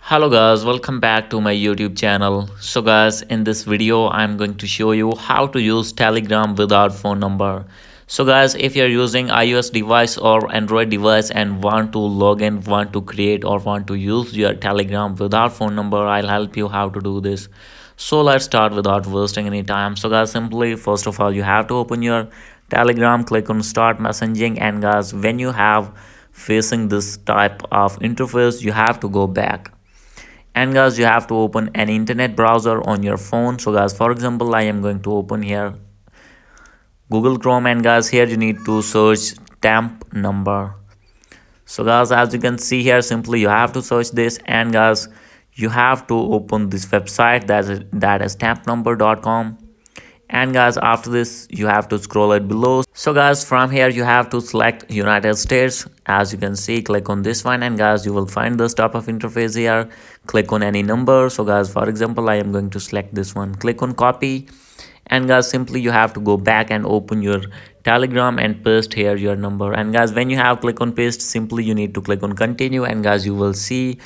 Hello guys, welcome back to my YouTube channel. So guys, in this video I'm going to show you how to use Telegram without phone number. So guys, if you're using iOS device or Android device and want to log in, want to create or want to use your Telegram without phone number, I'll help you how to do this. So let's start without wasting any time. So guys, simply first of all you have to open your Telegram, click on start messaging, and guys, when you have facing this type of interface, you have to go back. And guys, you have to open an internet browser on your phone. So guys, for example, I am going to open here Google Chrome, and guys, here you need to search temp number. So guys, as you can see here, simply you have to search this, and guys, you have to open this website that is tempnumber.com. And guys, after this you have to scroll it below. So guys, from here you have to select United States. As you can see, click on this one, and guys, you will find this type of interface here. Click on any number. So guys, for example, I am going to select this one. Click on copy, and guys, simply you have to go back and open your Telegram and paste here your number. And guys, when you have click on paste, simply you need to click on continue, and guys, you will see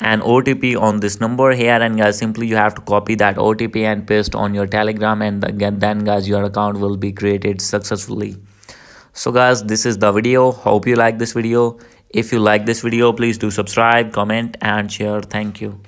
an OTP on this number here. And guys, simply you have to copy that OTP and paste on your Telegram, and again then guys, your account will be created successfully. So guys, this is the video. Hope you like this video. If you like this video, please do subscribe, comment and share. Thank you.